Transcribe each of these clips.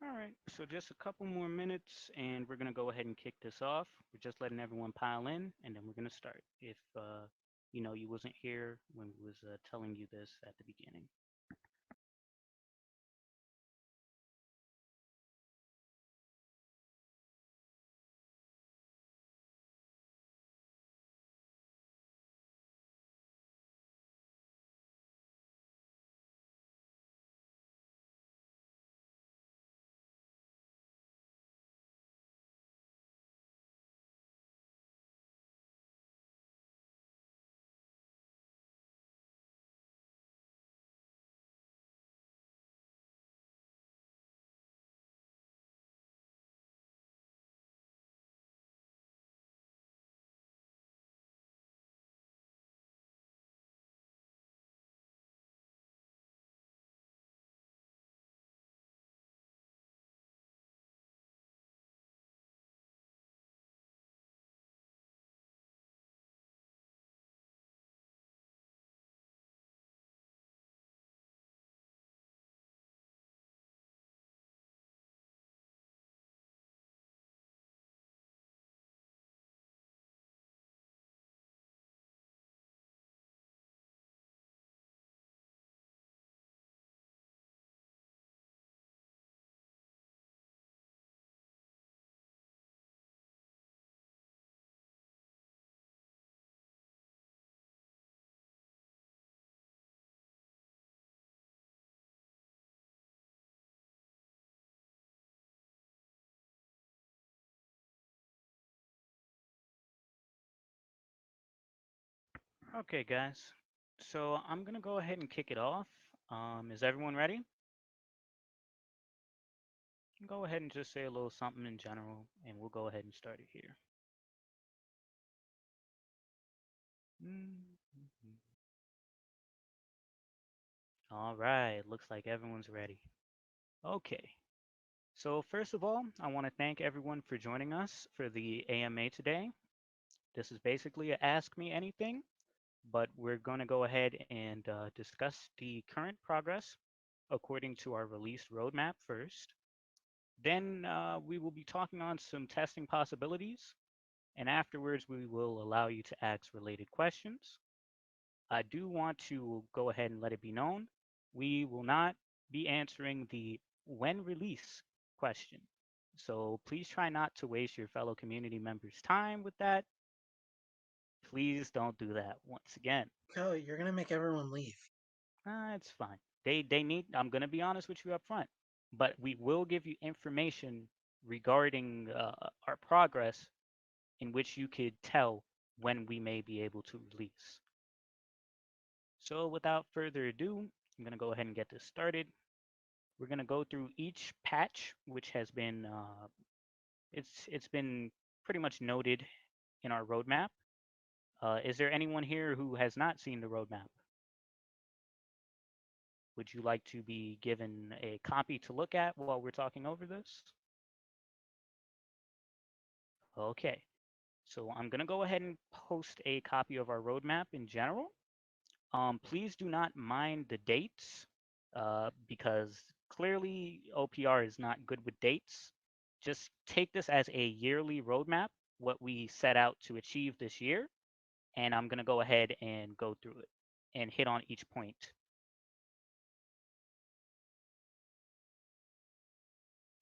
All right, so just a couple more minutes, and we're gonna go ahead and kick this off. We're just letting everyone pile in, and then we're gonna start. If you wasn't here when we was telling you this at the beginning. Okay, guys. So I'm gonna go ahead and kick it off. Is everyone ready? Go ahead and just say a little something in general, and we'll go ahead and start it here. Mhm. All right, looks like everyone's ready. Okay. So first of all, I want to thank everyone for joining us for the AMA today. This is basically a Ask Me Anything, but we're going to go ahead and discuss the current progress according to our released roadmap first. Then we will be talking on some testing possibilities, and afterwards we will allow you to ask related questions. I do want to go ahead and let it be known we will not be answering the when release question. So please try not to waste your fellow community members' time with that. Please don't do that once again. No, you're gonna make everyone leave. It's fine. They need. I'm gonna be honest with you up front, but we will give you information regarding our progress in which you could tell when we may be able to release. So without further ado, I'm gonna go ahead and get this started. We're gonna go through each patch, which has been it's been pretty much noted in our roadmap. Is there anyone here who has not seen the roadmap? Would you like to be given a copy to look at while we're talking over this? Okay, so I'm gonna go ahead and post a copy of our roadmap in general. Please do not mind the dates because clearly OPR is not good with dates. Just take this as a yearly roadmap, what we set out to achieve this year, and I'm going to go ahead and go through it and hit on each point.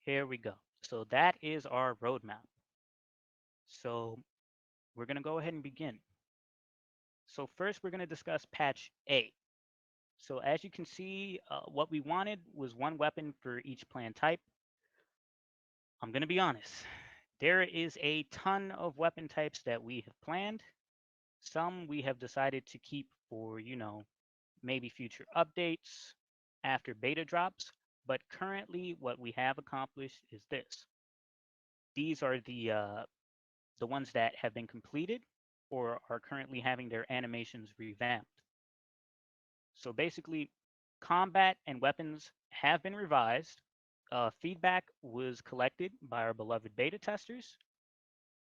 Here we go. So that is our roadmap. So we're going to go ahead and begin. So first, we're going to discuss patch A. So as you can see, what we wanted was one weapon for each plan type. I'm going to be honest. There is a ton of weapon types that we have planned. Some we have decided to keep for, maybe future updates after beta drops. But currently, what we have accomplished is this. These are the ones that have been completed or are currently having their animations revamped. So basically, combat and weapons have been revised. Feedback was collected by our beloved beta testers.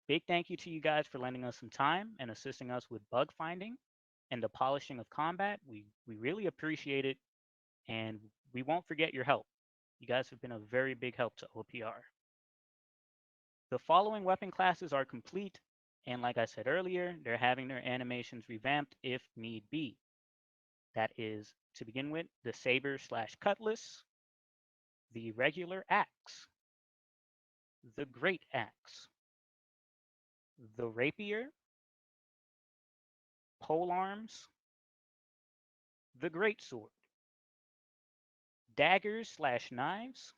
Big thank you to you guys for lending us some time and assisting us with bug finding and the polishing of combat. We really appreciate it, and we won't forget your help. You guys have been a very big help to OPR. The following weapon classes are complete, and like I said earlier, they're having their animations revamped if need be. That is, to begin with, the saber slash cutlass, the regular axe, the great axe, the rapier, pole arms, the great sword, daggers slash knives,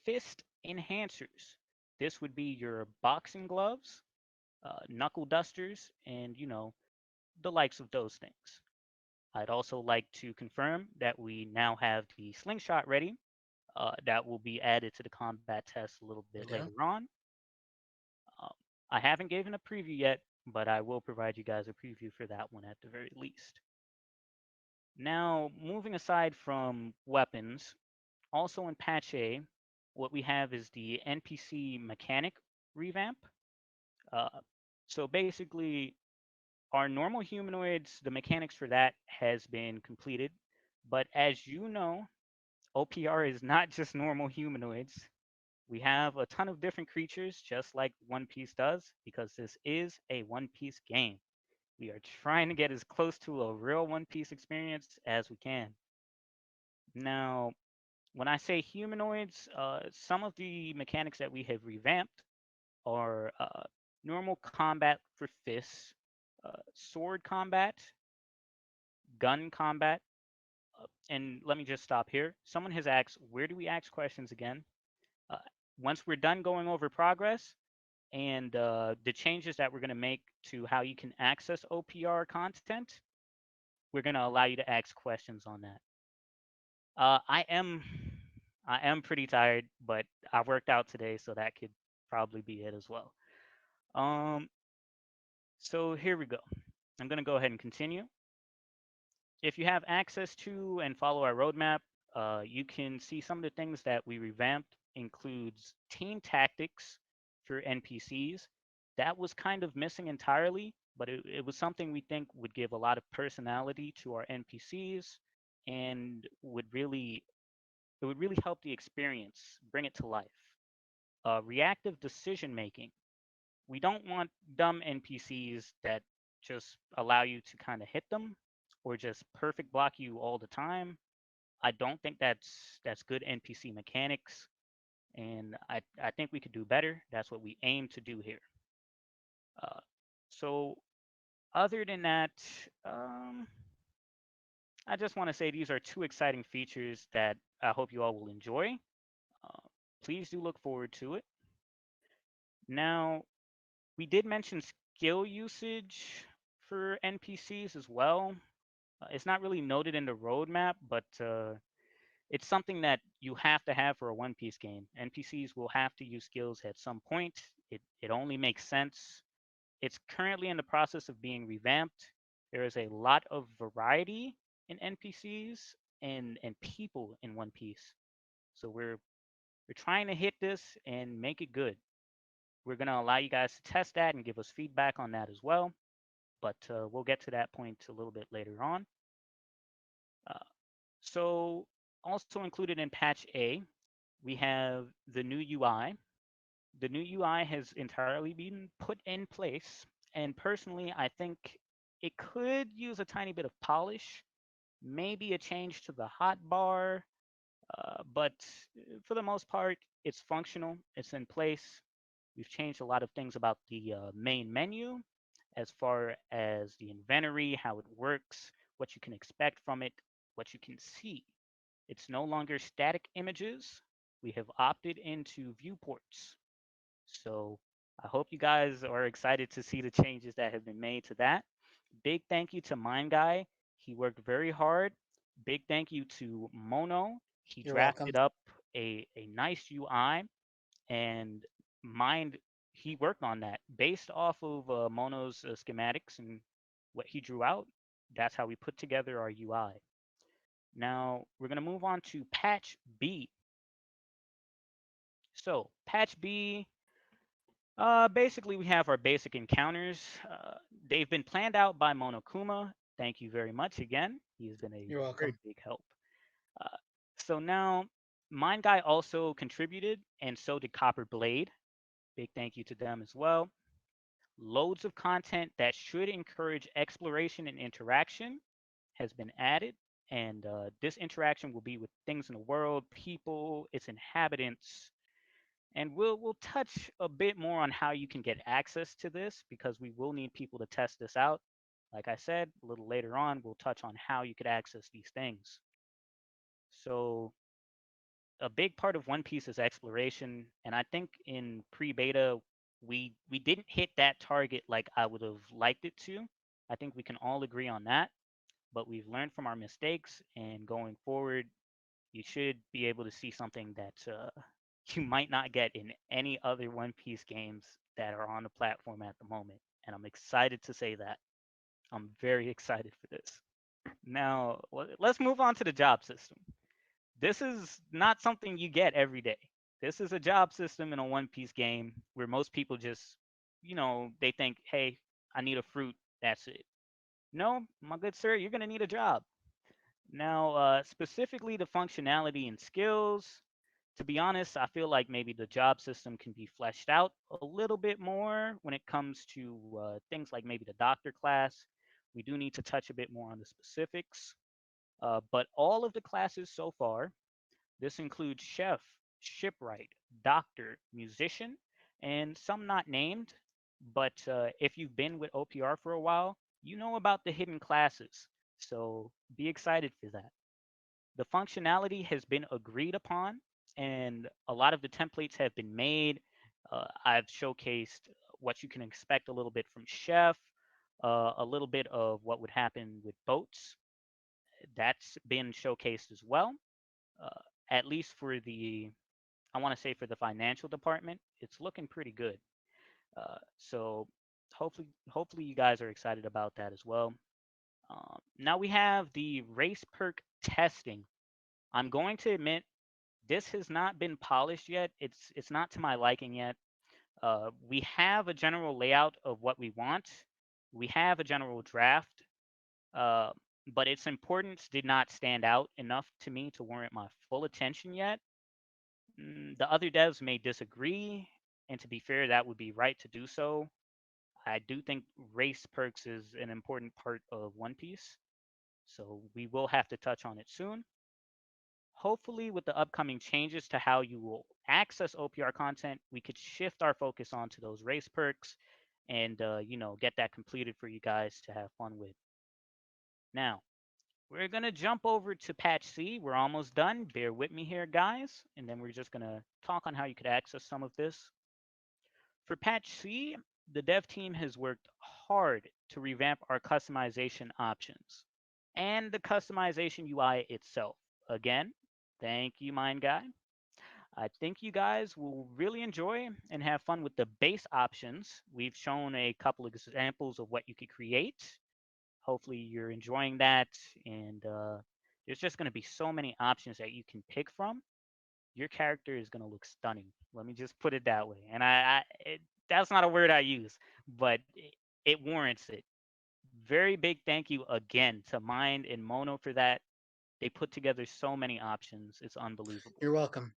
fist enhancers. This would be your boxing gloves, knuckle dusters, and the likes of those things. I'd also like to confirm that we now have the slingshot ready. That will be added to the combat test a little bit later Okay. on. Um, I haven't given a preview yet, but I will provide you guys a preview for that one at the very least. Now, moving aside from weapons, also in patch A, what we have is the NPC mechanic revamp. Uh, so basically, our normal humanoids, the mechanics for that has been completed. But as you know, OPR is not just normal humanoids. We have a ton of different creatures, just like One Piece does, because this is a One Piece game. We are trying to get as close to a real One Piece experience as we can. Now, when I say humanoids, some of the mechanics that we have revamped are normal combat for fists, sword combat, gun combat, and let me just stop here. Someone has asked, where do we ask questions again? Uh, Once we're done going over progress and the changes that we're going to make to how you can access OPR content, we're going to allow you to ask questions on that. Uh, I am I am pretty tired, but I worked out today, so that could probably be it as well. Um, so here we go. I'm going to go ahead and continue. If you have access to and follow our roadmap, you can see some of the things that we revamped includes team tactics for NPCs. That was kind of missing entirely, but it was something we think would give a lot of personality to our NPCs and would really help the experience, bring it to life. Reactive decision making. We don't want dumb NPCs that just allow you to kind of hit them or just perfect block you all the time. I don't think that's good NPC mechanics, and I think we could do better. That's what we aim to do here. Uh, so other than that, um, I just want to say these are two exciting features that I hope you all will enjoy. Uh, please do look forward to it. Now, we did mention skill usage for NPCs as well. It's not really noted in the roadmap, but it's something that you have to have for a One Piece game. NPCs will have to use skills at some point. It only makes sense. It's currently in the process of being revamped. There is a lot of variety in NPCs and people in One Piece. So we're trying to hit this and make it good. We're going to allow you guys to test that and give us feedback on that as well. But we'll get to that point a little bit later on. Uh, so, also included in patch A, we have the new UI. The new UI has entirely been put in place, and personally, I think it could use a tiny bit of polish, maybe a change to the hotbar, but for the most part, it's functional, it's in place. We've changed a lot of things about the main menu as far as the inventory, how it works, what you can expect from it, what you can see. It's no longer static images. We have opted into viewports. So I hope you guys are excited to see the changes that have been made to that. Big thank you to Mindguy. He worked very hard. Big thank you to Mono. He You're welcome. drafted up a nice UI and Mind he worked on that based off of Mono's schematics and what he drew out. That's how we put together our UI. Now we're going to move on to patch B. So patch B, basically we have our basic encounters. They've been planned out by Monokuma. Thank you very much again. He has been a You're very welcome. big help. Uh, so now Mindguy also contributed, and so did Copper Blade. Big thank you to them as well. Loads of content that should encourage exploration and interaction has been added, and this interaction will be with things in the world, people, its inhabitants, and we'll touch a bit more on how you can get access to this because we will need people to test this out. Like I said, a little later on, we'll touch on how you could access these things. So a big part of One Piece is exploration, and I think in pre-beta we didn't hit that target like I would have liked it to. I think we can all agree on that, but we've learned from our mistakes, and going forward, you should be able to see something that you might not get in any other One Piece games that are on the platform at the moment. And I'm excited to say that. I'm very excited for this. Now, let's move on to the job system. This is not something you get every day. This is a job system in a One Piece game where most people just, they think, hey, I need a fruit. That's it. No, my good sir, you're going to need a job. Now, specifically the functionality and skills, to be honest, I feel like maybe the job system can be fleshed out a little bit more when it comes to things like maybe the doctor class. We do need to touch a bit more on the specifics. But all of the classes so far, this includes chef, shipwright, doctor, musician, and some not named. But if you've been with OPR for a while, you know about the hidden classes. So be excited for that. The functionality has been agreed upon, and a lot of the templates have been made. I've showcased what you can expect a little bit from Chef, a little bit of what would happen with boats. That's been showcased as well. Uh, at least for the, I want to say for the financial department, it's looking pretty good. So hopefully you guys are excited about that as well. Now we have the race perk testing. I'm going to admit this has not been polished yet. It's not to my liking yet. We have a general layout of what we want. We have a general draft, uh, but its importance did not stand out enough to me to warrant my full attention yet. The other devs may disagree, and to be fair, that would be right to do so. I do think race perks is an important part of One Piece, so we will have to touch on it soon. Hopefully, with the upcoming changes to how you will access OPR content, we could shift our focus onto those race perks and get that completed for you guys to have fun with. Now, we're gonna jump over to patch C. We're almost done. Bear with me here, guys, and then we're just gonna talk on how you could access some of this. For patch C, the dev team has worked hard to revamp our customization options and the customization UI itself. Again, thank you, Mindguy. I think you guys will really enjoy and have fun with the base options. We've shown a couple of examples of what you could create. Hopefully, you're enjoying that. And there's just going to be so many options that you can pick from. Your character is going to look stunning. Let me just put it that way. And that's not a word I use, but it warrants it. Very big thank you again to Mind and Mono for that. They put together so many options. It's unbelievable. You're welcome.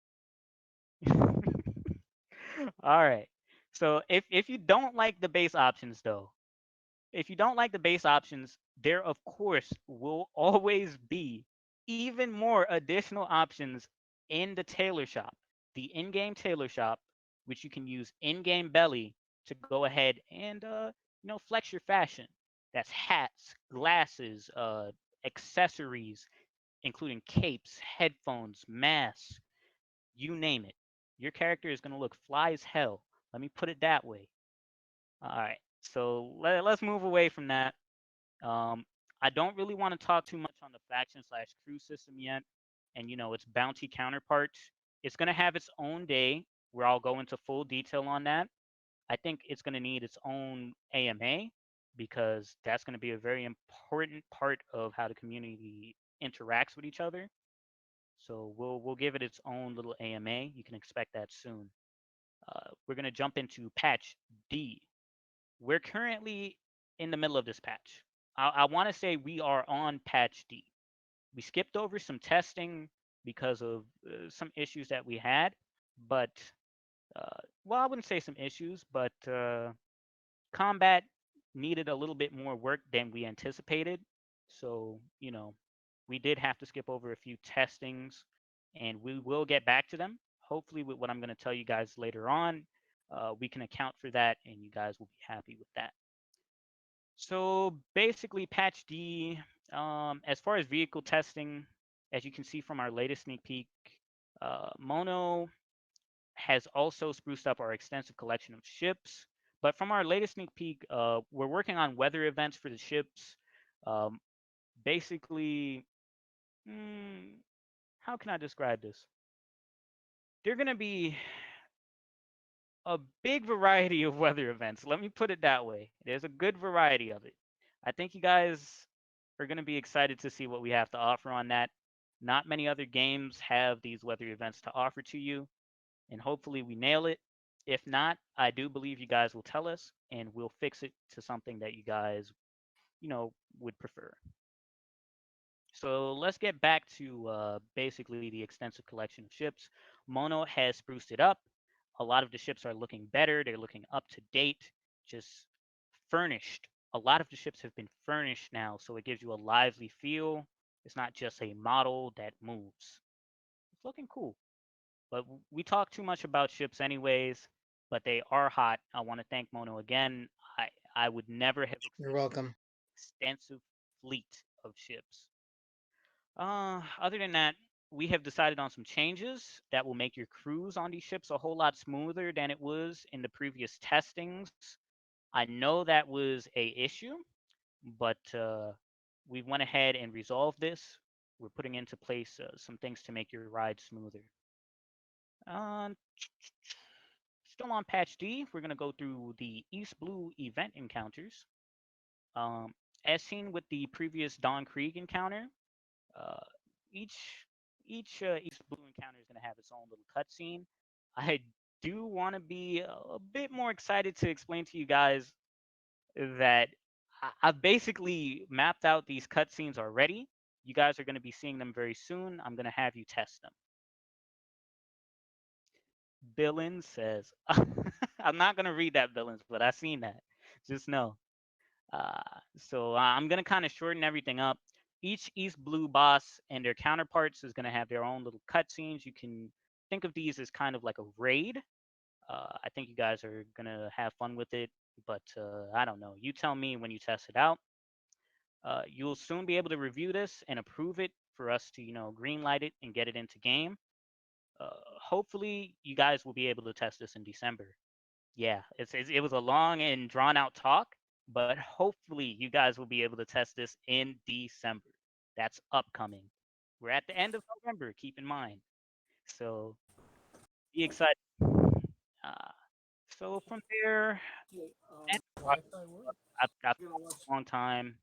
All right. So if you don't like the base options though, if you don't like the base options, there of course will always be even more additional options in the tailor shop, the in-game tailor shop, which you can use in-game belly to go ahead and flex your fashion. That's hats, glasses, accessories, including capes, headphones, masks, you name it. Your character is going to look fly as hell. Let me put it that way. All right. So let's move away from that. Um, I don't really want to talk too much on the faction slash crew system yet, and its bounty counterpart. It's going to have its own day where I'll go into full detail on that. I think it's going to need its own AMA because that's going to be a very important part of how the community interacts with each other. So we'll give it its own little AMA. You can expect that soon. We're going to jump into patch D. We're currently in the middle of this patch. I want to say we are on patch D. We skipped over some testing. because of some issues that we had. But well, I wouldn't say some issues, but combat needed a little bit more work than we anticipated. So, we did have to skip over a few testings, and we will get back to them. Hopefully, with what I'm going to tell you guys later on, we can account for that, and you guys will be happy with that. So basically, patch D, as far as vehicle testing, as you can see from our latest sneak peek, Mono has also spruced up our extensive collection of ships. But from our latest sneak peek, we're working on weather events for the ships. Um, basically, mm, how can I describe this? They're going to be a big variety of weather events. Let me put it that way. There's a good variety of it. I think you guys are going to be excited to see what we have to offer on that. Not many other games have these weather events to offer to you, and hopefully we nail it. If not, I do believe you guys will tell us, and we'll fix it to something that you guys, would prefer. So let's get back to basically the extensive collection of ships. Mono has spruced it up. A lot of the ships are looking better. They're looking up to date, just furnished. A lot of the ships have been furnished now, so it gives you a lively feel. It's not just a model that moves. It's looking cool. But we talk too much about ships anyways, but they are hot. I want to thank Mono again. I would never have You're expected welcome. extensive fleet of ships. Other than that, we have decided on some changes that will make your cruise on these ships a whole lot smoother than it was in the previous testings. I know that was a issue, but we went ahead and resolved this. We're putting into place some things to make your ride smoother. Um, Still on patch D, we're going to go through the East Blue event encounters. Um, as seen with the previous Don Krieg encounter, uh, each each East Blue encounter is going to have its own little cutscene. I do want to be a bit more excited to explain to you guys that I've basically mapped out these cutscenes already. You guys are going to be seeing them very soon. I'm going to have you test them. Billins says, I'm not going to read that, Billins, but I seen that. Just know. Uh, so I'm going to kind of shorten everything up. Each East Blue boss and their counterparts is going to have their own little cutscenes. You can think of these as kind of like a raid. I think you guys are going to have fun with it, but I don't know. You tell me when you test it out. You'll soon be able to review this and approve it for us to, green light it and get it into game. Hopefully, you guys will be able to test this in December. Yeah, it was a long and drawn out talk, but hopefully you guys will be able to test this in December. That's upcoming. We're at the end of November, keep in mind. So be excited. Uh, so from there, and I've talked a long time,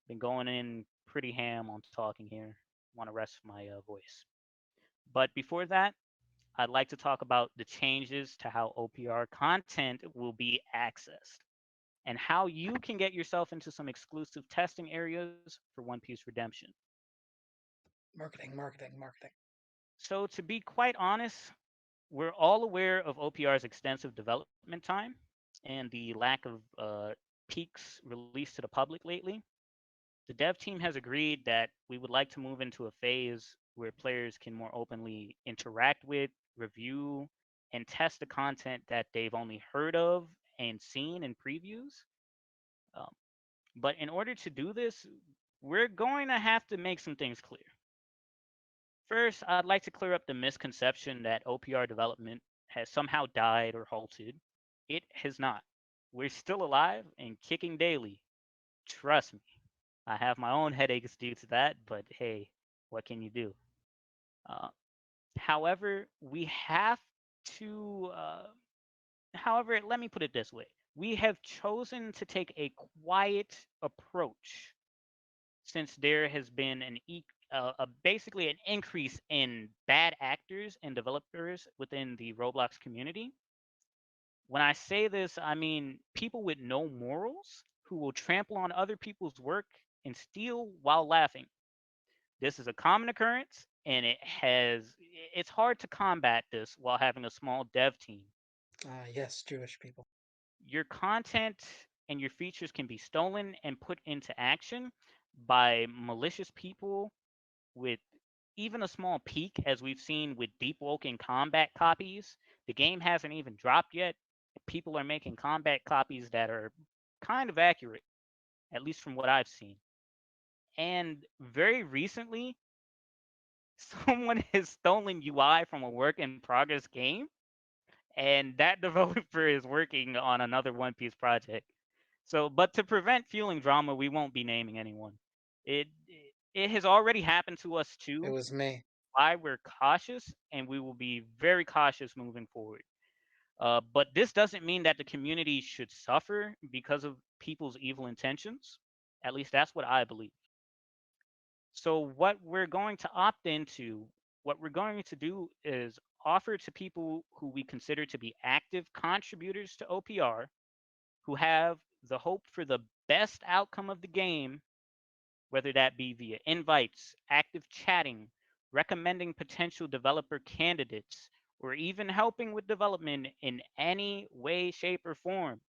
been going in pretty ham on talking here. Want to rest my voice. But before that, I'd like to talk about the changes to how OPR content will be accessed, and how you can get yourself into some exclusive testing areas for One Piece Redemption. Marketing, marketing, marketing. So, to be quite honest, we're all aware of OPR's extensive development time and the lack of peaks released to the public lately. The dev team has agreed that we would like to move into a phase where players can more openly interact with, review, and test the content that they've only heard of and seen in previews. Um, But in order to do this, we're going to have to make some things clear. First, I'd like to clear up the misconception that OPR development has somehow died or halted. It has not. We're still alive and kicking daily. Trust me. I have my own headaches due to that, but hey, what can you do? Uh, however, we have to. However, let me put it this way: we have chosen to take a quiet approach since there has been basically an increase in bad actors and developers within the Roblox community. When I say this, I mean people with no morals who will trample on other people's work and steal while laughing. This is a common occurrence, and it's hard to combat this while having a small dev team. Yes, Jewish people. Your content and your features can be stolen and put into action by malicious people with even a small peak, as we've seen with deep woken combat copies. The game hasn't even dropped yet. People are making combat copies that are kind of accurate, at least from what I've seen. And very recently, someone has stolen UI from a work in progress game, and that developer is working on another One Piece project. So, but to prevent fueling drama, we won't be naming anyone. It it has already happened to us It too. was me. Why we're cautious, and we will be very cautious moving forward. But this doesn't mean that the community should suffer because of people's evil intentions. At least that's what I believe. So what we're going to do is offer to people who we consider to be active contributors to OPR, who have the hope for the best outcome of the game, whether that be via invites, active chatting, recommending potential developer candidates, or even helping with development in any way, shape, or form.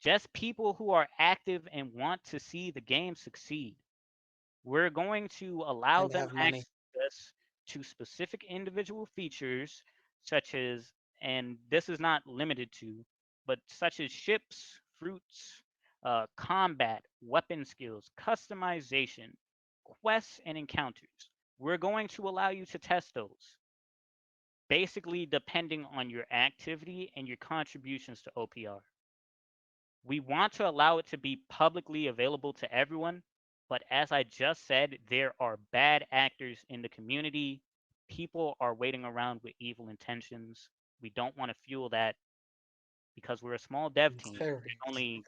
Just people who are active and want to see the game succeed. We're going to allow And them have money. access to specific individual features, such as, and this is not limited to, but such as ships, fruits, combat, weapon skills, customization, quests, and encounters. We're going to allow you to test those, basically depending on your activity and your contributions to OPR. We want to allow it to be publicly available to everyone, but as I just said, there are bad actors in the community. People are waiting around with evil intentions. We don't want to fuel that because we're a small dev It's team. very There's only,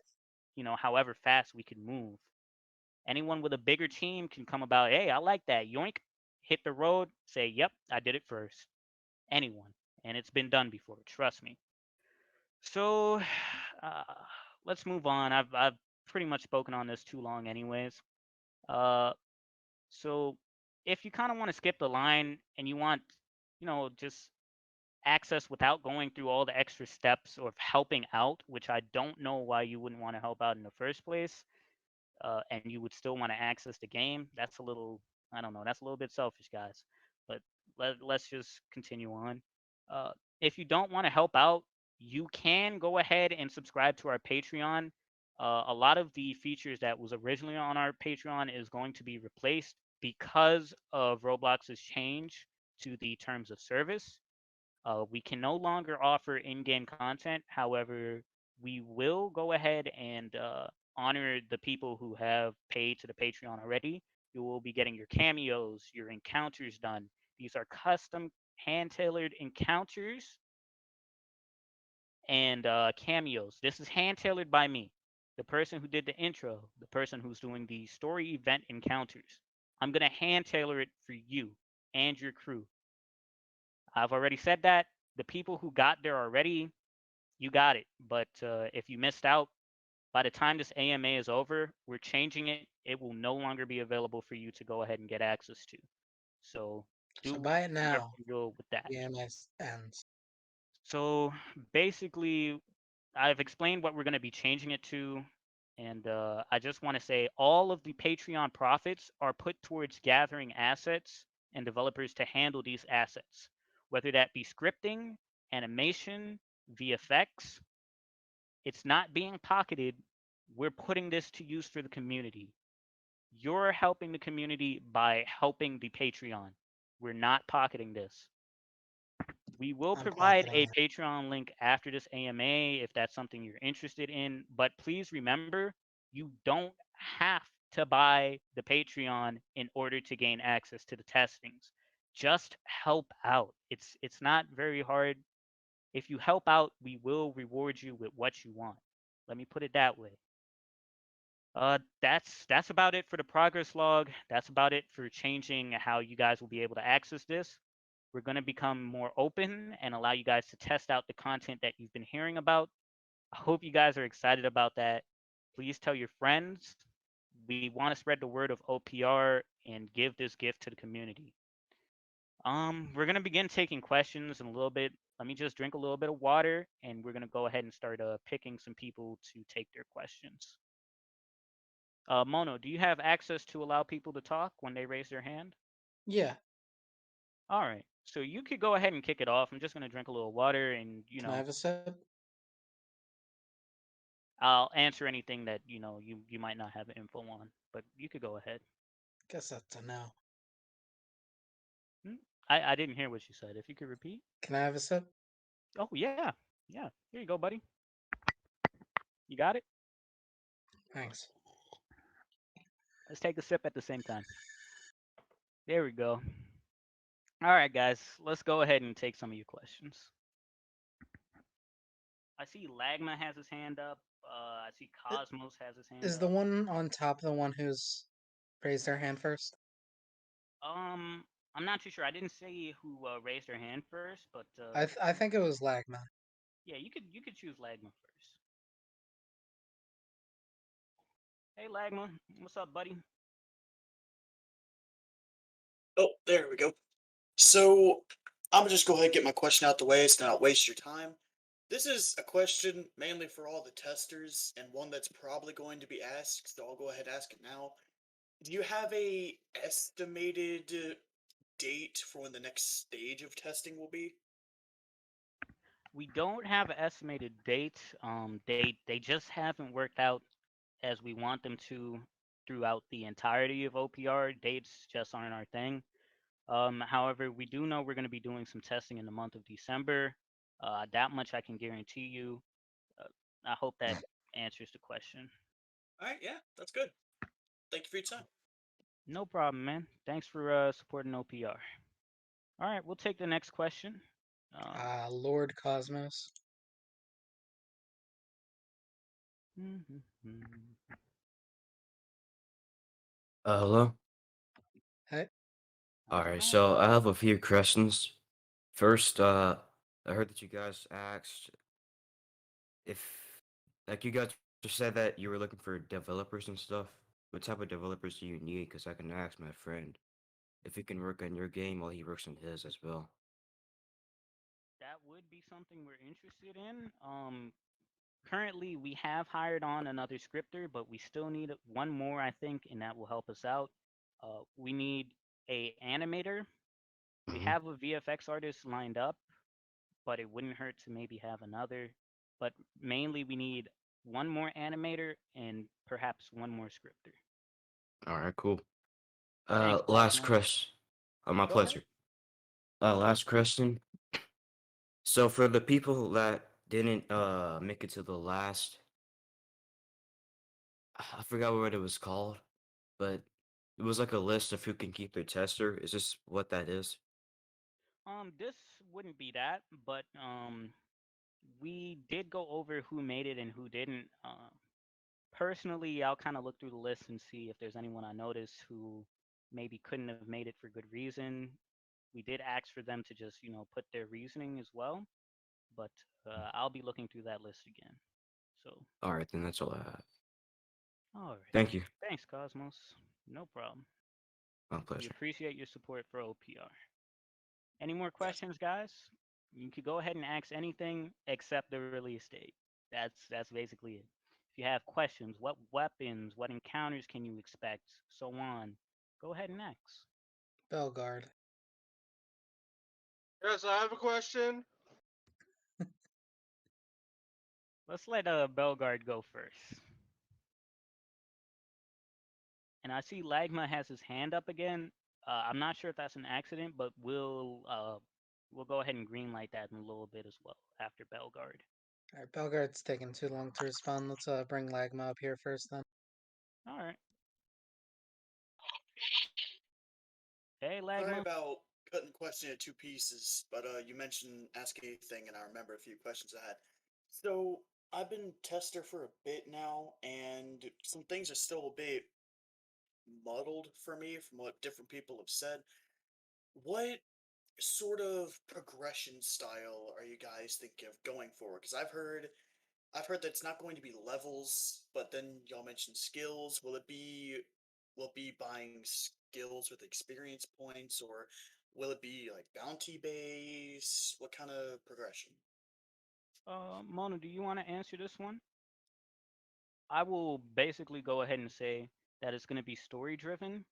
however fast we can move. Anyone with a bigger team can come about, hey, I like that. Yoink, hit the road, say, yep, I did it first. Anyone. And it's been done before, trust me. So uh, let's move on. I've pretty much spoken on this too long, anyways. Uh, so if you kind of want to skip the line and you want, just access without going through all the extra steps of helping out, which I don't know why you wouldn't want to help out in the first place, and you would still want to access the game, that's a little, I don't know, that's a little bit selfish, guys. But let's just continue on. Uh, if you don't want to help out, you can go ahead and subscribe to our Patreon. A lot of the features that was originally on our Patreon is going to be replaced because of Roblox's change to the terms of service. We can no longer offer in-game content. However, we will go ahead and honor the people who have paid to the Patreon already. You will be getting your cameos, your encounters done. These are custom, hand-tailored encounters and cameos. This is hand-tailored by me, the person who did the intro, the person who's doing the story event encounters. I'm gonna hand-tailor it for you and your crew. I've already said that. The people who got there already, you got it. But if you missed out, by the time this AMA is over, we're changing it. It will no longer be available for you to go ahead and get access to. So So do buy it whatever now. you will with that. The MS ends. So basically, I've explained what we're going to be changing it to. And I just want to say all of the Patreon profits are put towards gathering assets and developers to handle these assets, whether that be scripting, animation, VFX. It's not being pocketed. We're putting this to use for the community. You're helping the community by helping the Patreon. We're not pocketing this. We will I'm provide pocketing a it. Patreon link after this AMA if that's something you're interested in. But please remember, you don't have to buy the Patreon in order to gain access to the testings. Just help out. It's not very hard. If you help out, we will reward you with what you want. Let me put it that way. That's about it for the progress log. That's about it for changing how you guys will be able to access this. We're going to become more open and allow you guys to test out the content that you've been hearing about. I hope you guys are excited about that. Please tell your friends. We want to spread the word of OPR and give this gift to the community. We're gonna begin taking questions in a little bit. Let me just drink a little bit of water, and we're gonna go ahead and start picking some people to take their questions. Mono, do you have access to allow people to talk when they raise their hand? Yeah. All right. So you could go ahead and kick it off. I'm just gonna drink a little water, and Can I have a sip? I'll answer anything that you might not have info on. But you could go ahead. Guess that's a no. Hmm? I didn't hear what you said. If you could repeat. Can I have a sip? Oh yeah, yeah. Here you go, buddy. You got it. Thanks. Let's take a sip at the same time. There we go. All right, guys. Let's go ahead and take some of your questions. I see Lagma has his hand up. I see I- Cosmos has his hand Is the up. one on top the one who's raised their hand first? Um, I'm not too sure. I didn't say who raised their hand first, but I think it was Lagma. yeah, you could choose Lagma first. Hey, Lagma, what's up, buddy? Oh, there we go. So I'm gonna just go ahead and get my question out the way so not waste your time. This is a question mainly for all the testers and one that's probably going to be asked, so I'll go ahead and ask it now. Do you have a estimated date for when the next stage of testing will be? We don't have an estimated date. They just haven't worked out as we want them to throughout the entirety of OPR. Dates just aren't our thing. However, we do know we're going to be doing some testing in the month of December. That much I can guarantee you. Uh, I hope that answers the question. All right, yeah, that's good. Thank you for your time. No problem, man. Thanks for supporting OPR. All right, we'll take the next question. Um, Lord Cosmos. Hello? Hey, Alright, all so I have a few questions. First, I heard that you guys asked if, like, you guys just said that you were looking for developers and stuff. What type of developers do you need? Because I can ask my friend if he can work on your game while he works on his as well. that would be something we're interested in. Currently, we have hired on another scripter, but we still need one more, I think, and that will help us out. We need a animator. We Hmm. have a VFX artist lined up, but it wouldn't hurt to maybe have another. But mainly, we need one more animator and perhaps one more scripter. Alright, cool. Thanks, Last Cosmos. question. Yeah, My go ahead. pleasure. Last question. So for the people that didn't make it to the last, I forgot what it was called, but it was like a list of who can keep their tester. Is this what that is? This wouldn't be that, but we did go over who made it and who didn't. Personally, I'll kind of look through the list and see if there's anyone I notice who maybe couldn't have made it for good reason. We did ask for them to just, put their reasoning as well, but I'll be looking through that list again. So, All right, then that's all I have. all right. Thank you. Thanks, Cosmos. No problem. My We pleasure. appreciate your support for OPR. Any more Yes. questions, guys? You could go ahead and ask anything except the release date. That's basically it. If you have questions, what weapons, what encounters can you expect, so on, go ahead and ask. Belgaurd. Yes, I have a question. Let's let Belgaurd go first. And I see Lagma has his hand up again. I'm not sure if that's an accident, but we'll go ahead and greenlight that in a little bit as well after Belgaurd. Alright, Belgaard's taking too long to respond. Let's bring Lagma up here first then. All right. Hey, Sorry Lagma. about cutting the question into two pieces, but you mentioned ask anything, and I remember a few questions I had. So I've been tester for a bit now, and some things are still a bit muddled for me from what different people have said. What sort of progression style are you guys thinking of going for? Because I've heard that it's not going to be levels, but then y'all mentioned skills. Will it be buying skills with experience points, or Will it be like bounty base? What kind of progression? Mona, do you want to answer this one? I will basically go ahead and say that it's going to be story driven.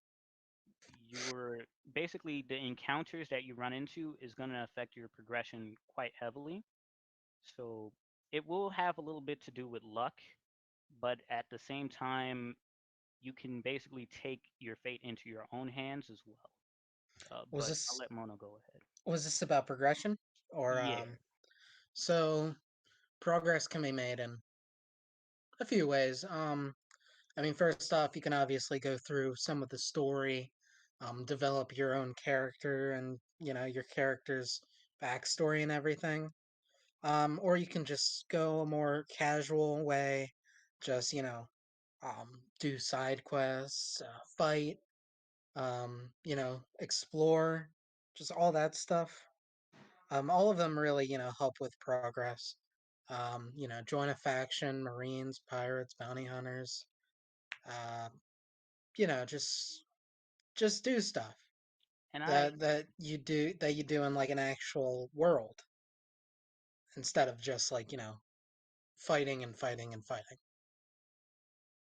Your basically the encounters that you run into is going to affect your progression quite heavily. So it will have a little bit to do with luck, but at the same time, you can basically take your fate into your own hands as well. Was But I'll this let Mona go ahead. was this about progression or Yeah, so progress can be made in a few ways. I mean, first off, you can obviously go through some of the story, develop your own character and your character's backstory and everything. Or you can just go a more casual way, just do side quests, fight, explore, just all that stuff. All of them really, help with progress. Join a faction, Marines, pirates, bounty hunters. Uh, just do stuff and I that you do in like an actual world instead of just like fighting and fighting and fighting.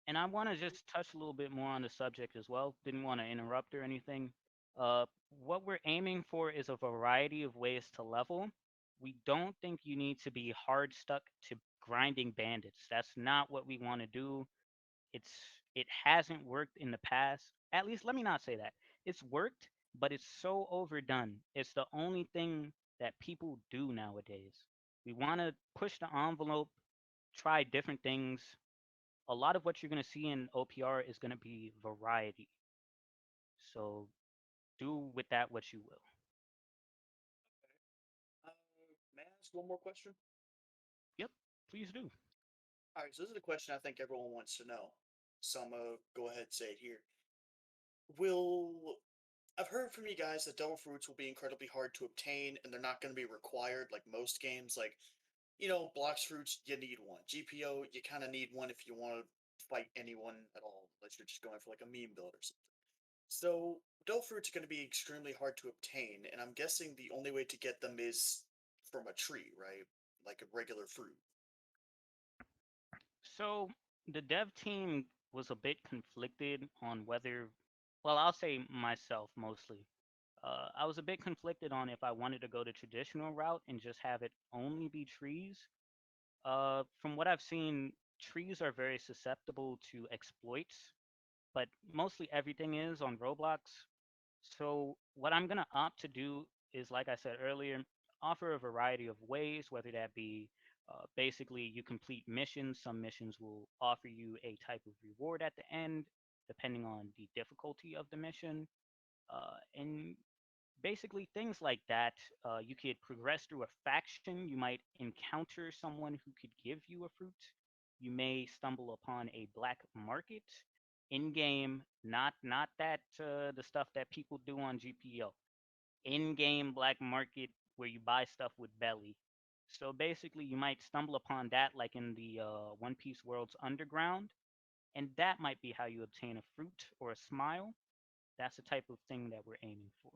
and I want to just touch a little bit more on the subject as well. Didn't want to interrupt or anything. What we're aiming for is a variety of ways to level. We don't think you need to be hard stuck to grinding bandits. That's not what we want to do. It's it hasn't worked in the past. At least let me not say that. It's worked, but it's so overdone. It's the only thing that people do nowadays. We want to push the envelope, try different things. A lot of what you're going to see in OPR is going to be variety. So do with that what you will. Uh, may I ask one more question? Yep, please do. All right, so this is a question I think everyone wants to know. So I'm gonna go ahead and say it here. Will I've heard from you guys that devil fruits will be incredibly hard to obtain, and they're not going to be required like most games. Like, blocks fruits, you need one. GPO, you kind of need one if you want to fight anyone at all, unless you're just going for like a meme build or something. So, devil fruits are going to be extremely hard to obtain, and I'm guessing the only way to get them is from a tree, right? Like a regular fruit. So the dev team was a bit conflicted on whether, well, I'll say myself mostly. I was a bit conflicted on if I wanted to go the traditional route and just have it only be trees. From what I've seen, trees are very susceptible to exploits, but mostly everything is on Roblox. So what I'm gonna opt to do is, like I said earlier, offer a variety of ways, whether that be basically you complete missions. Some missions will offer you a type of reward at the end, depending on the difficulty of the mission. And basically things like that. You could progress through a faction. You might encounter someone who could give you a fruit. You may stumble upon a black market in game, not that the stuff that people do on GPO. In game black market where you buy stuff with belly. So basically, you might stumble upon that like in the One Piece World's Underground, and that might be how you obtain a fruit or a smile. That's the type of thing that we're aiming for.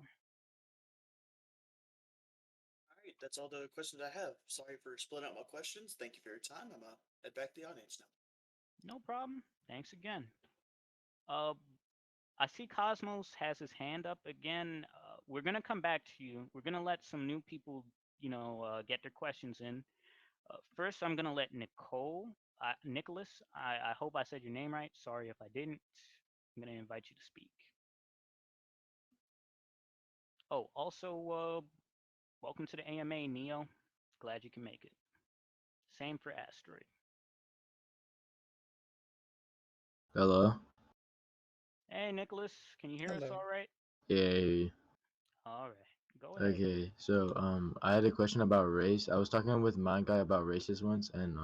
All right, that's all the questions I have. Sorry for splitting up my questions. Thank you for your time. I'm gonna head back to the audience now. No problem. Thanks again. Uh, I see Cosmos has his hand up again. We're gonna come back to you. We're gonna let some new people, get their questions in. First, I'm gonna let Nicholas. I hope I said your name right. Sorry if I didn't. I'm gonna invite you to speak. Oh, also, welcome to the AMA, Neo. Glad you can make it. Same for Asteroid. Hello. Hey, Nicholas, can you hear us Hello. all right? Yay. All right, go ahead. Okay. So I had a question about race. I was talking with Mindguy about races once, and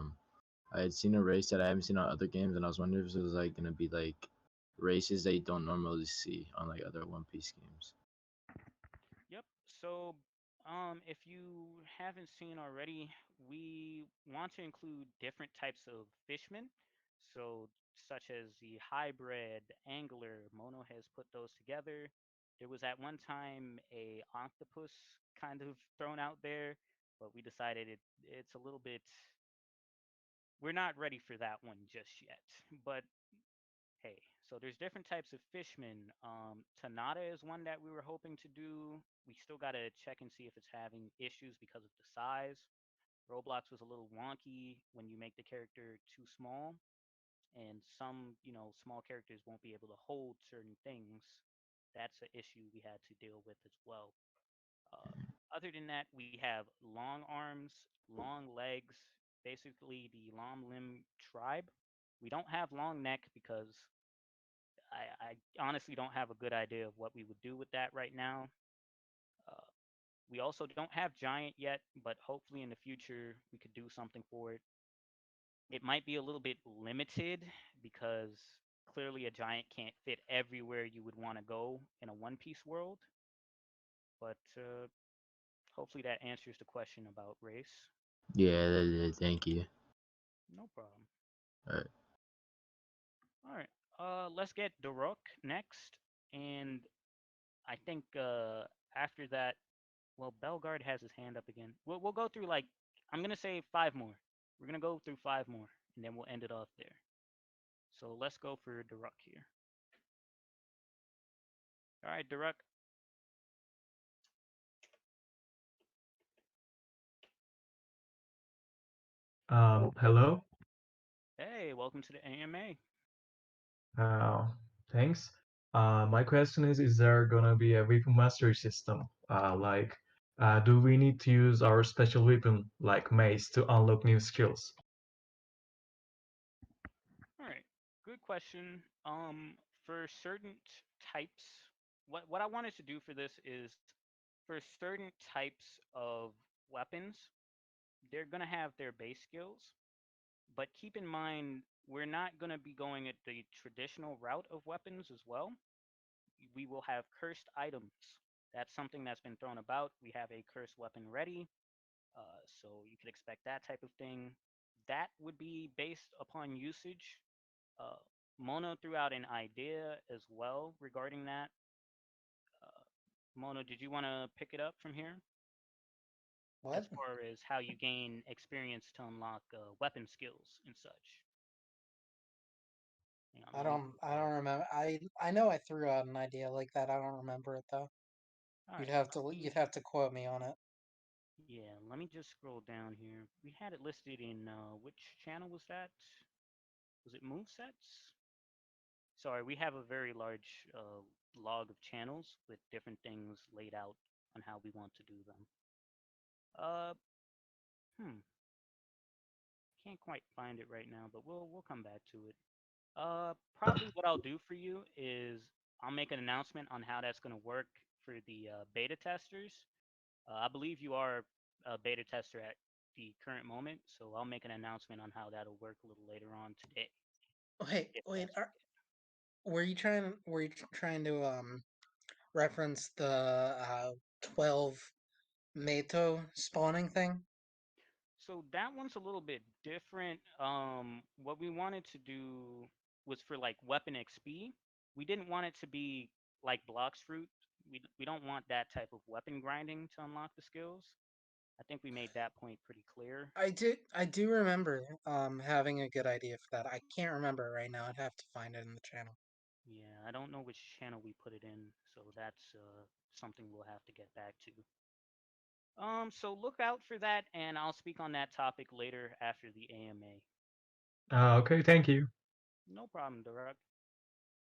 I had seen a race that I haven't seen on other games, and I was wondering if it was like gonna be like races that you don't normally see on like other One Piece games. Yep. So, if you haven't seen already, we want to include different types of fishmen. So, such as the hybrid, angler, Mono has put those together. There was at one time a octopus kind of thrown out there, but we decided it's a little bit. We're not ready for that one just yet. But hey, so there's different types of fishmen. Tanada is one that we were hoping to do. We still gotta check and see if it's having issues because of the size. Roblox was a little wonky when you make the character too small, and some, small characters won't be able to hold certain things. That's an issue we had to deal with as well. Uh, Other than that, we have long arms, long legs, basically the long limb tribe. We don't have long neck because I honestly don't have a good idea of what we would do with that right now. Uh, we also don't have giant yet, but hopefully in the future we could do something for it. It might be a little bit limited because clearly a giant can't fit everywhere you would want to go in a One Piece world. But hopefully that answers the question about race. Yeah, that did. Thank you. No problem. Alright. All right. Let's get Daruk next, and I think after that, well, Belgaurd has his hand up again. We'll go through like I'm gonna say five more. We're gonna go through five more, and then we'll end it off there. So let's go for Daruk here. All right, Daruk. Hello. Hey, welcome to the AMA. Uh, Thanks. My question is there gonna be a weapon mastery system? Do we need to use our special weapon like mace to unlock new skills? All right, good question. For certain types, what I wanted to do for this is for certain types of weapons, they're gonna have their base skills, but keep in mind we're not gonna be going at the traditional route of weapons as well. We will have cursed items. That's something that's been thrown about. We have a cursed weapon ready, so you could expect that type of thing. That would be based upon usage. Uh, Mono threw out an idea as well regarding that. Uh, Mono, did you want to pick it up from here as What? far as how you gain experience to unlock weapon skills and such? Hang on, I let me. don't. I don't remember. I know I threw out an idea like that. I don't remember it though. All You'd right, have let to. me. You'd have to quote me on it. Yeah, let me just scroll down here. We had it listed in which channel was that? Was it movesets? Sorry, we have a very large log of channels with different things laid out on how we want to do them. Uh, hmm, can't quite find it right now, but we'll come back to it. Probably what I'll do for you is I'll make an announcement on how that's going to work for the beta testers. I believe you are a beta tester at the current moment, so I'll make an announcement on how that'll work a little later on today, Wait, if wait. that's okay. Were you trying? Were you trying to reference the 12 Mato spawning thing? So that one's a little bit different. What we wanted to do was for like weapon XP. We didn't want it to be like blocks fruit. We don't want that type of weapon grinding to unlock the skills. I think we made that point pretty clear. I do remember having a good idea for that. I can't remember it right now. I'd have to find it in the channel. Yeah, I don't know which channel we put it in, so that's something we'll have to get back to. So look out for that, and I'll speak on that topic later after the AMA. Okay, thank you. No problem, Direct.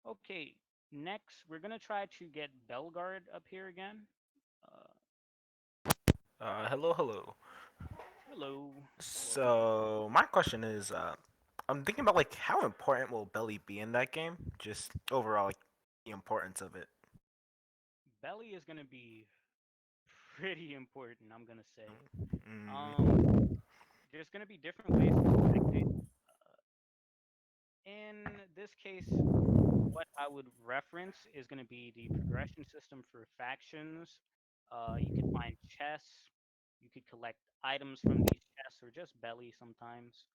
Okay, next we're gonna try to get Belgaurd up here again. Uh, Hello, hello. Hello, welcome. So my question is, I'm thinking about like how important will Belly be in that game? Just overall, like the importance of it. Belly is gonna be pretty important, I'm gonna say. Um, Mm, there's gonna be different ways to affect it. Uh, in this case, what I would reference is going to be the progression system for factions. You could find chests. You could collect items from these chests or just belly sometimes.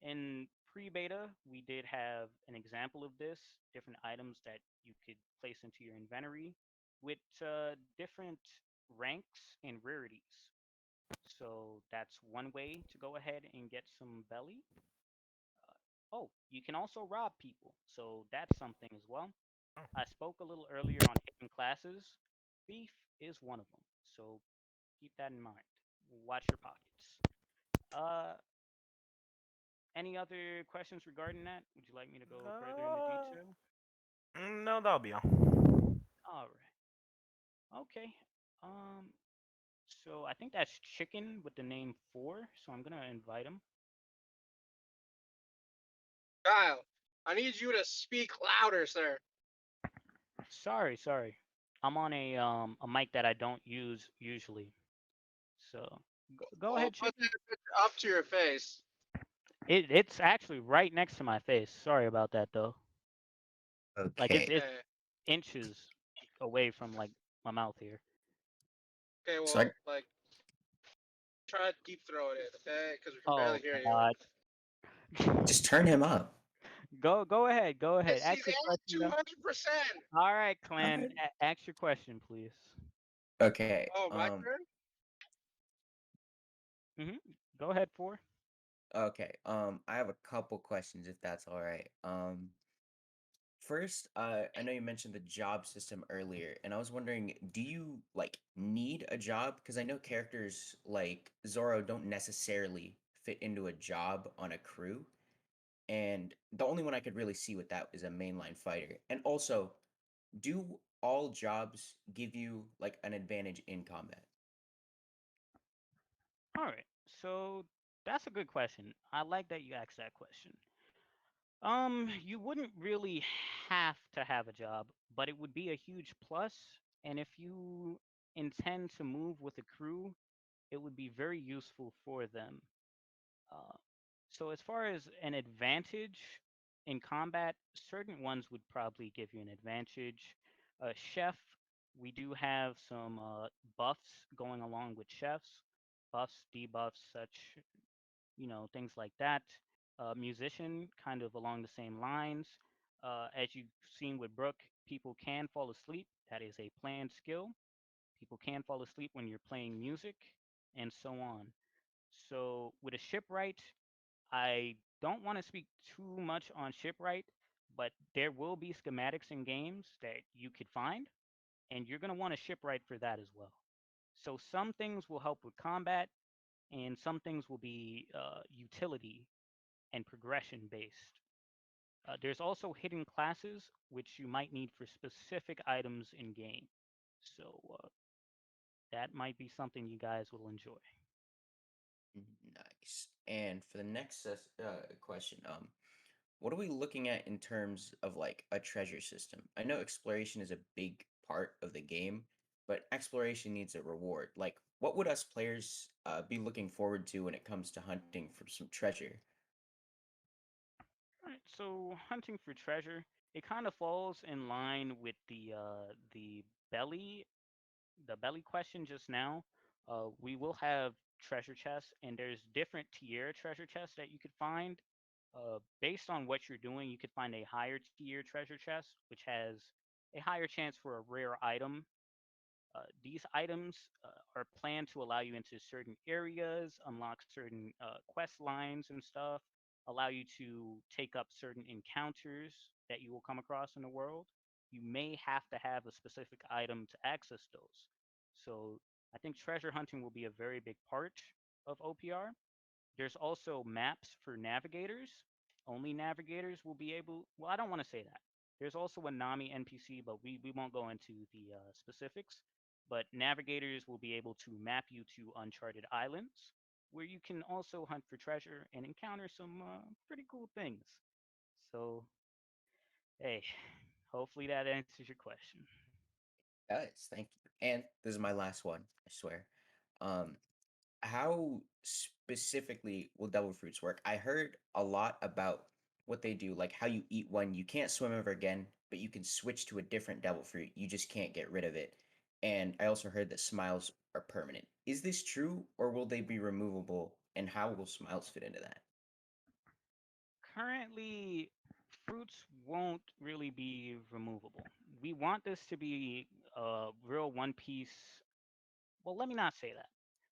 In pre-beta, we did have an example of this, different items that you could place into your inventory. with different ranks and rarities. So that's one way to go ahead and get some belly. Oh, you can also rob people, so that's something as well. Oh. I spoke a little earlier on hidden classes. Thief is one of them, so keep that in mind. Watch your pockets. Uh, any other questions regarding that? Would you like me to go further into Uh, detail? no, that'll be all. All right. Okay. Um, so I think that's Chicken with the name 4, so I'm gonna invite him. Kyle, I need you to speak louder, sir. Sorry. I'm on a mic that I don't use usually. So go Well, ahead, put Chicken. that picture up to your face. It's actually right next to my face. Sorry about that though. Like Okay. it's Okay. inches away from like my mouth here. Okay. So I Well, like, try to deep throat it, okay? Because we can barely Oh hear you. God. just turn him up. Go ahead. Go ahead. He's Ask your at question though. 200%. All right, All Clan. right. Ask your question, please. Okay. Oh, my turn. Mhm. Go ahead, 4. Okay. I have a couple questions if that's all right. First, I know you mentioned the job system earlier, and I was wondering, do you like need a job? Because I know characters like Zoro don't necessarily fit into a job on a crew, and the only one I could really see with that is a mainline fighter. And also, do all jobs give you like an advantage in combat? All right. So that's a good question. I like that you asked that question. You wouldn't really have to have a job, but it would be a huge plus. And if you intend to move with a crew, it would be very useful for them. Uh, so as far as an advantage in combat, certain ones would probably give you an advantage. Chef, we do have some buffs going along with chefs, buffs, debuffs, such things like that. Musician, kind of along the same lines. As you've seen with Brook, people can fall asleep. That is a planned skill. People can fall asleep when you're playing music, and so on. So with a shipwright, I don't want to speak too much on shipwright, but there will be schematics in games that you could find, and you're going to want a shipwright for that as well. So some things will help with combat, and some things will be utility and progression based. There's also hidden classes which you might need for specific items in game. So that might be something you guys will enjoy. Nice. And for the next question, what are we looking at in terms of like a treasure system? I know exploration is a big part of the game, but exploration needs a reward. Like, what would us players be looking forward to when it comes to hunting for some treasure? All right, so hunting for treasure, it kind of falls in line with the belly the belly question just now. We will have treasure chests, and there's different tier treasure chests that you could find. Based on what you're doing, you could find a higher tier treasure chest, which has a higher chance for a rare item. These items are planned to allow you into certain areas, unlock certain quest lines and stuff, allow you to take up certain encounters that you will come across in the world. You may have to have a specific item to access those. So I think treasure hunting will be a very big part of OPR. There's also maps for navigators. Only navigators will be able. Well, I don't want to say that. There's also a Nami NPC, but we won't go into the specifics. But navigators will be able to map you to uncharted islands, where you can also hunt for treasure and encounter some pretty cool things. So, hey, hopefully that answers your question. Guys, thank you. And this is my last one, I swear. Um, how specifically will devil fruits work? I heard a lot about what they do, like how you eat one, you can't swim ever again, but you can switch to a different devil fruit. You just can't get rid of it. And I also heard that smiles are permanent. Is this true, or will they be removable? And how will smiles fit into that? Currently, fruits won't really be removable. We want this to be a real One Piece. Well, let me not say that.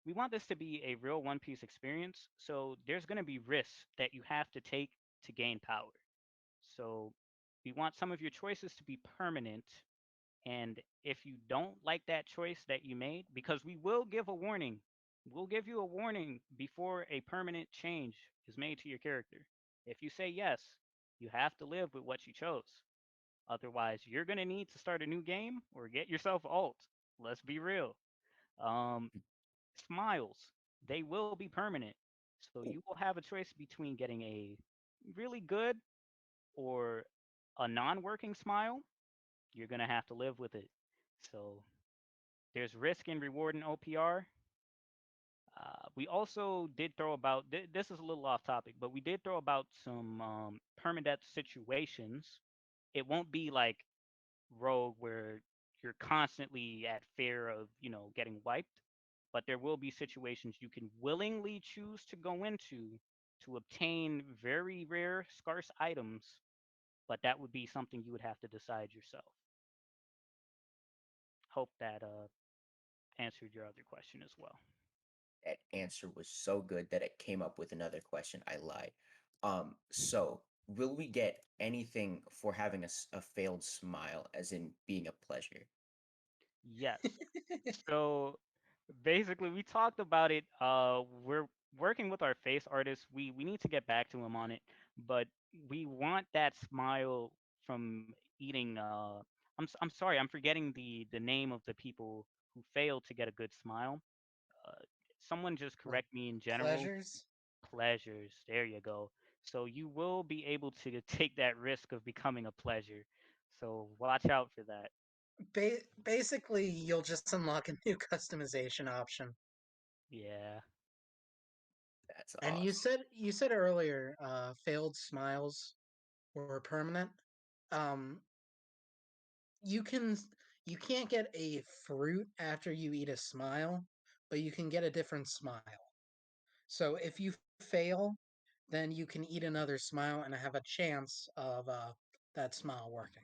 We want this to be a real One Piece experience, so there's going to be risks that you have to take to gain power. So we want some of your choices to be permanent. And if you don't like that choice that you made, because we will give a warning, we'll give you a warning before a permanent change is made to your character. If you say yes, you have to live with what you chose. Otherwise, you're going to need to start a new game or get yourself alt. Let's be real. Um, Smiles, they will be permanent. So you will have a choice between getting a really good or a non working smile. You're going to have to live with it. So there's risk and reward in OPR. We also did throw about this is a little off topic, but we did throw about some permadeath situations. It won't be like Rogue where you're constantly at fear of getting wiped, but there will be situations you can willingly choose to go into to obtain very rare, scarce items, but that would be something you would have to decide yourself. Hope that answered your other question as well. That answer was so good that it came up with another question. I lied. So will we get anything for having a failed smile, as in being a pleasure? Yes. So basically, we talked about it. We're working with our face artist. We need to get back to him on it, but we want that smile from eating. I'm sorry, I'm forgetting the name of the people who failed to get a good smile. Uh, Someone just Like correct me in general. pleasures. Pleasures. There you go. So you will be able to take that risk of becoming a pleasure. So watch out for that. Basically, you'll just unlock a new customization option. Yeah. That's And awesome. you said earlier, failed smiles were permanent. Um, you can you can't get a fruit after you eat a smile, but you can get a different smile. So if you fail, then you can eat another smile and have a chance of that smile working.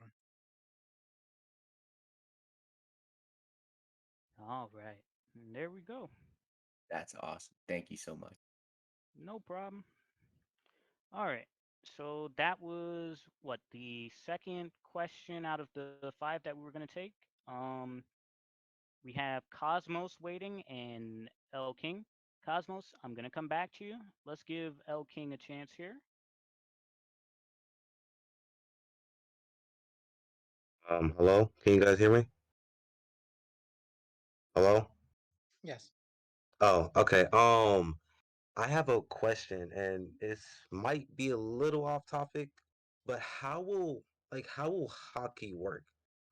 All right. And there we go. That's awesome. Thank you so much. No problem. All right. So that was what the second question out of the five that we were going to take. Um, we have Cosmos waiting and El King. Cosmos, I'm going to come back to you. Let's give El King a chance here. Hello? Can you guys hear me? Hello? Yes. Oh, okay. I have a question, and it might be a little off topic, but how will hockey work?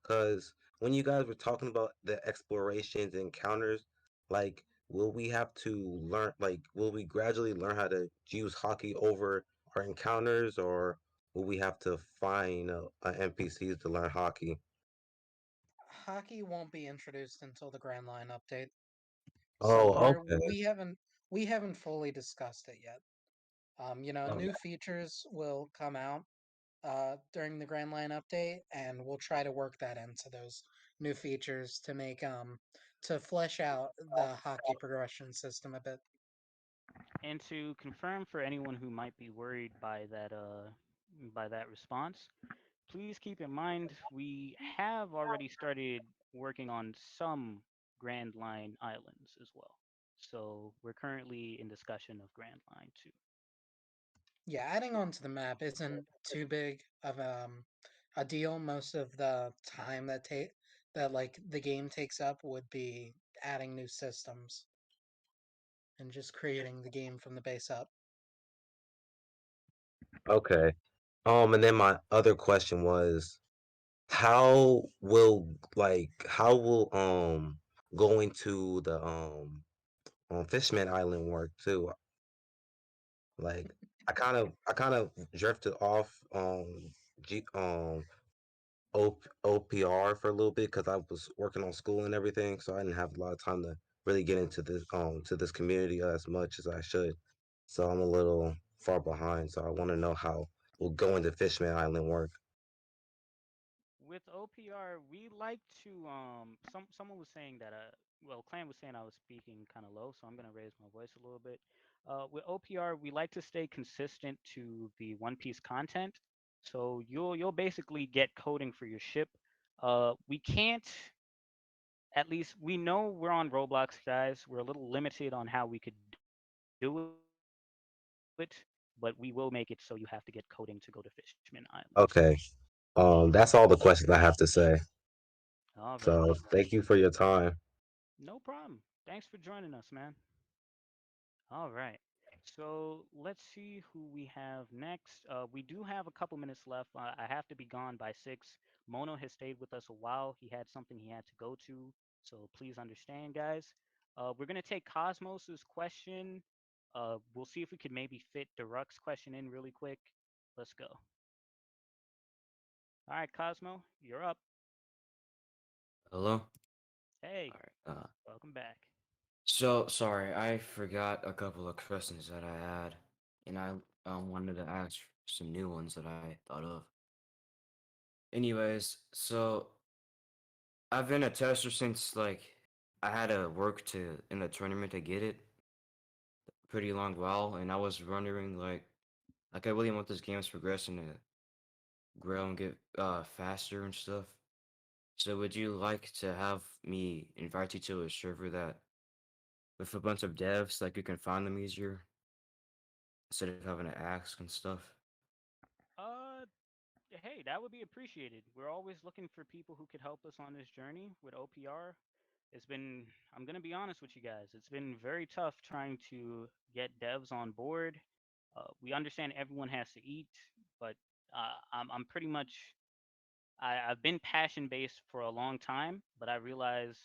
Because when you guys were talking about the explorations and encounters, will we have to learn, will we gradually learn how to use hockey over our encounters, or will we have to find NPCs to learn hockey? Hockey won't be introduced until the Grand Line update. So Oh, we okay. haven't fully discussed it yet. Okay. New features will come out during the Grand Line update, and we'll try to work that into those new features to make to flesh out the hockey progression system a bit. And to confirm for anyone who might be worried by that response, please keep in mind we have already started working on some Grand Line islands as well. So we're currently in discussion of Grand Line too. Yeah, adding on to the map isn't too big of a deal. Most of the time that like the game takes up would be adding new systems and just creating the game from the base up. Okay. And then my other question was, how will going to the Fishman Island work too? Like I kind of drifted off G OPR for a little bit because I was working on school and everything, so I didn't have a lot of time to really get into this community as much as I should. So I'm a little far behind. So I want to know how will going to Fishman Island work. with OPR, we like to someone was saying that well, Clan was saying I was speaking kind of low, so I'm gonna raise my voice a little bit. With OPR, we like to stay consistent to the One Piece content. So you'll basically get coding for your ship. We can't, at least we know we're on Roblox, guys. We're a little limited on how we could do it, but we will make it so you have to get coding to go to Fishman Island. Okay. That's all the questions I have to say. All right. So thank you for your time. No problem. Thanks for joining us, man. All right. So let's see who we have next. We do have a couple minutes left. I have to be gone by 6. Mono has stayed with us a while. He had something he had to go to. So please understand, guys. We're going to take Cosmos's question. We'll see if we could maybe fit Daruk's question in really quick. Let's go. All right, Cosmo, you're up. Hello. Hey, All right. welcome back. So sorry, I forgot a couple of questions that I had, and I wanted to ask some new ones that I thought of. Anyways, so I've been a tester since like I had to work to in the tournament to get it pretty long while, and I was wondering like I really want this game's progression to grow and get faster and stuff. So would you like to have me invite you to a server that with a bunch of devs like you can find them easier instead of having to ask and stuff? Uh, hey, that would be appreciated. We're always looking for people who could help us on this journey with OPR. It's been, I'm going to be honest with you guys, it's been very tough trying to get devs on board. We understand everyone has to eat, but I'm pretty much, I've been passion based for a long time, but I realize,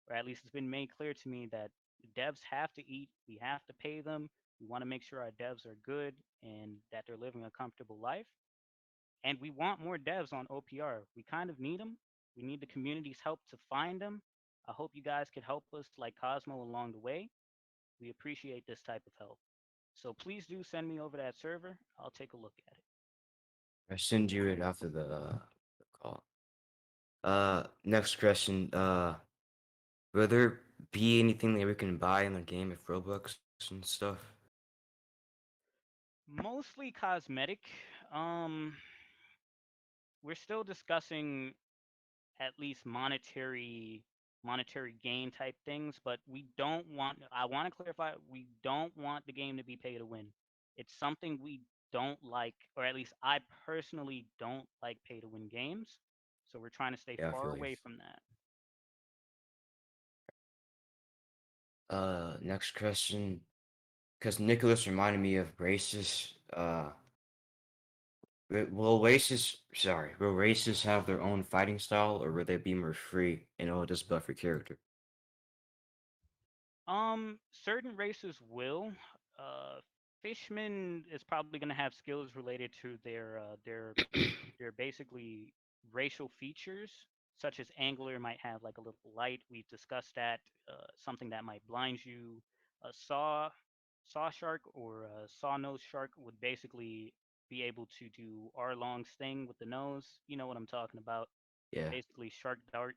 or at least it's been made clear to me that devs have to eat. We have to pay them. We want to make sure our devs are good and that they're living a comfortable life. And we want more devs on OPR. We kind of need them. We need the community's help to find them. I hope you guys could help us like Cosmo along the way. We appreciate this type of help. So please do send me over that server. I'll take a look at it. I send you it after the call. Next question. Will there be anything that we can buy in the game with Robux and stuff? Mostly cosmetic. Um, we're still discussing at least monetary gain type things, but we don't want, I want to clarify, we don't want the game to be pay to win. It's something we don't like, or at least I personally don't like pay to win games. So we're trying to stay Yeah, I far feel you. away from that. Next question. Because Nicholas reminded me of races. Will races have their own fighting style, or will they be more free and it'll just buff your character? Certain races will. Uh, Fishman is probably going to have skills related to their basically racial features, such as Angler might have like a little light. We've discussed that. Something that might blind you. A saw shark or a saw nose shark would basically be able to do R long sting with the nose. You know what I'm talking about. Yeah. Basically shark dart.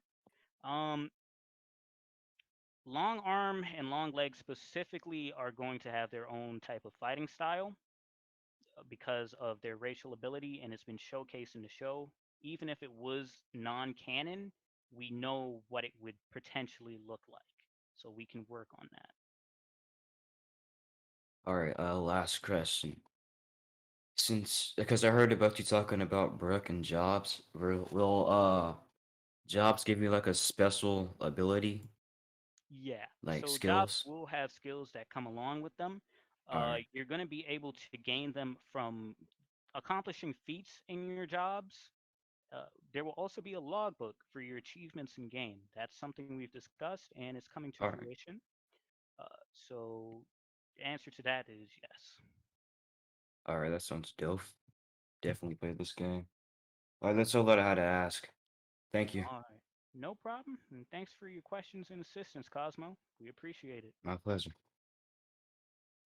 Um, Long arm and long leg specifically are going to have their own type of fighting style because of their racial ability, and it's been showcased in the show. Even if it was non-canon, we know what it would potentially look like, so we can work on that. All right. Last question. Since because I heard about you talking about Brooke and Jobs, will Jobs give you like a special ability, Yeah, like so jobs skills? will have skills that come along with them. All right. You're going to be able to gain them from accomplishing feats in your jobs. There will also be a logbook for your achievements in game. That's something we've discussed and it's coming to All right. fruition. So the answer to that is yes. All right. That sounds dope. Definitely play this game. All right. That's all that I had to ask. Thank you. All right. No problem. And thanks for your questions and assistance, Cosmo. We appreciate it. My pleasure.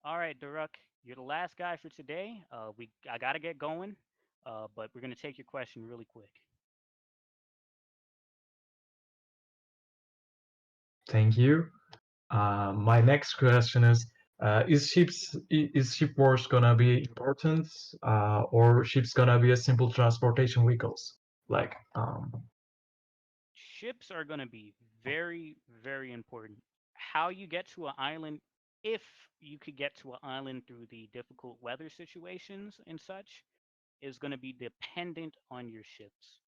All right, Daruk, you're the last guy for today. I gotta get going, but we're gonna take your question really quick. Thank you. My next question is ship wars gonna be important, or ships gonna be a simple transportation vehicles? Like, Ships are going to be very, very important. How you get to an island, if you could get to an island through the difficult weather situations and such, is going to be dependent on your ships.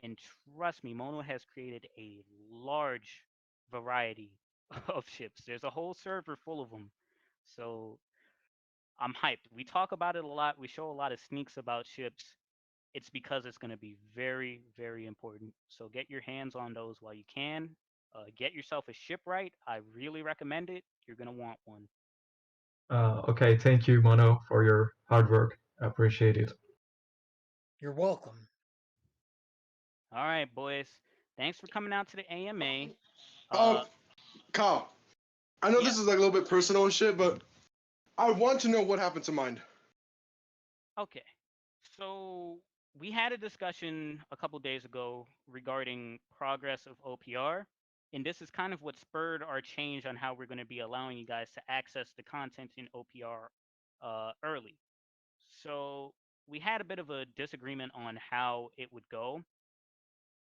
And trust me, Mono has created a large variety of ships. There's a whole server full of them. So I'm hyped. We talk about it a lot. We show a lot of sneaks about ships. It's because it's going to be very, very important. So get your hands on those while you can. Get yourself a shipwright. I really recommend it. You're going to want one. okay, thank you, Mono, for your hard work. I appreciate it. You're welcome. All right, boys. Thanks for coming out to the AMA. Kyle, I know yeah. this is like a little bit personal and shit, but I want to know what happened to Mind. Okay. So we had a discussion a couple days ago regarding progress of OPR, and this is kind of what spurred our change on how we're going to be allowing you guys to access the content in OPR early. So we had a bit of a disagreement on how it would go,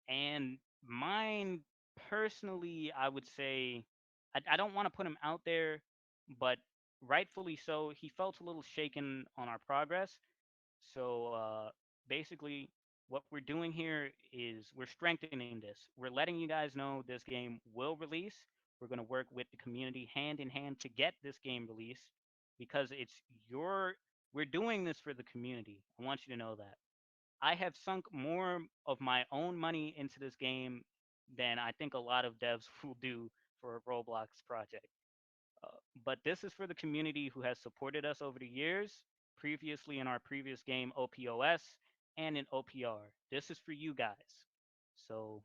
and mine personally, I would say, I don't want to put him out there, but rightfully so, he felt a little shaken on our progress. So basically, what we're doing here is we're strengthening this. We're letting you guys know this game will release. We're going to work with the community hand in hand to get this game released because it's your. We're doing this for the community. I want you to know that. I have sunk more of my own money into this game than I think a lot of devs will do for a Roblox project. Uh, but this is for the community who has supported us over the years, previously in our previous game OPOS and in OPR. This is for you guys. So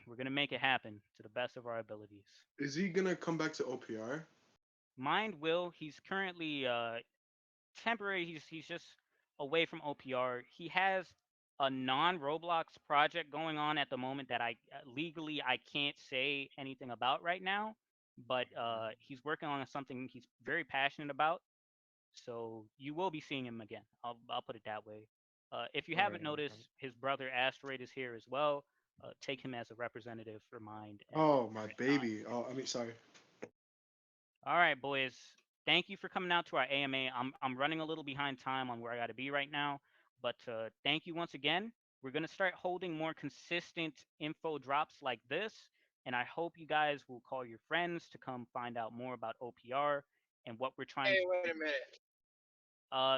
we're gonna make it happen to the best of our abilities. Is he gonna come back to OPR? Mind will. He's currently temporary. He's just away from OPR. He has a non Roblox project going on at the moment that I legally I can't say anything about right now. But he's working on something he's very passionate about. So you will be seeing him again. I'll put it that way. If you haven't noticed, his brother Asteroid is here as well. Take him as a representative for Mind. Oh, my baby. Oh, I mean, sorry. All right, boys. Thank you for coming out to our AMA. I'm running a little behind time on where I got to be right now, but thank you once again. We're gonna start holding more consistent info drops like this, and I hope you guys will call your friends to come find out more about OPR and what we're trying Hey, to wait do. a minute.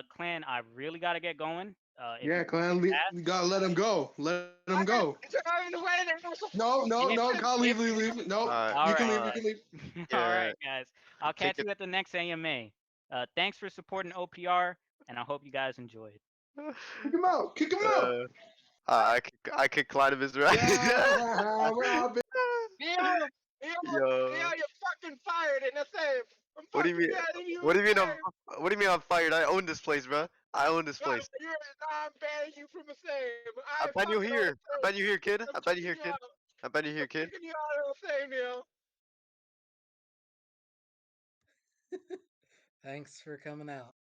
Clan, I really got to get going. If Yeah, you Clan, fast, you gotta let him go. Let him I go. got driving away there. No, no, if no, Kyle, if leave. No, all you can right, leave, you can leave. all Yeah, right, guys. I'll take catch it. you at the next AMA. Thanks for supporting OPR, and I hope you guys enjoyed. Kick him out, kick him out. I could Clannabis, right? Yeah, Robin. Yo, Yo, you're fucking fired in the same. I'm what do you fucking mean? banning you What in do you mean the I'm? same. What do you mean I'm fired? I own this place, bro. I own this No, place. I'm banning you from the same. I I ban you fucking own here. the I same. ban you here, kid. I'm I ban you kicking here, you kid. out. I ban you here, I'm kid. kicking you out of the same, yo. Thanks for coming out.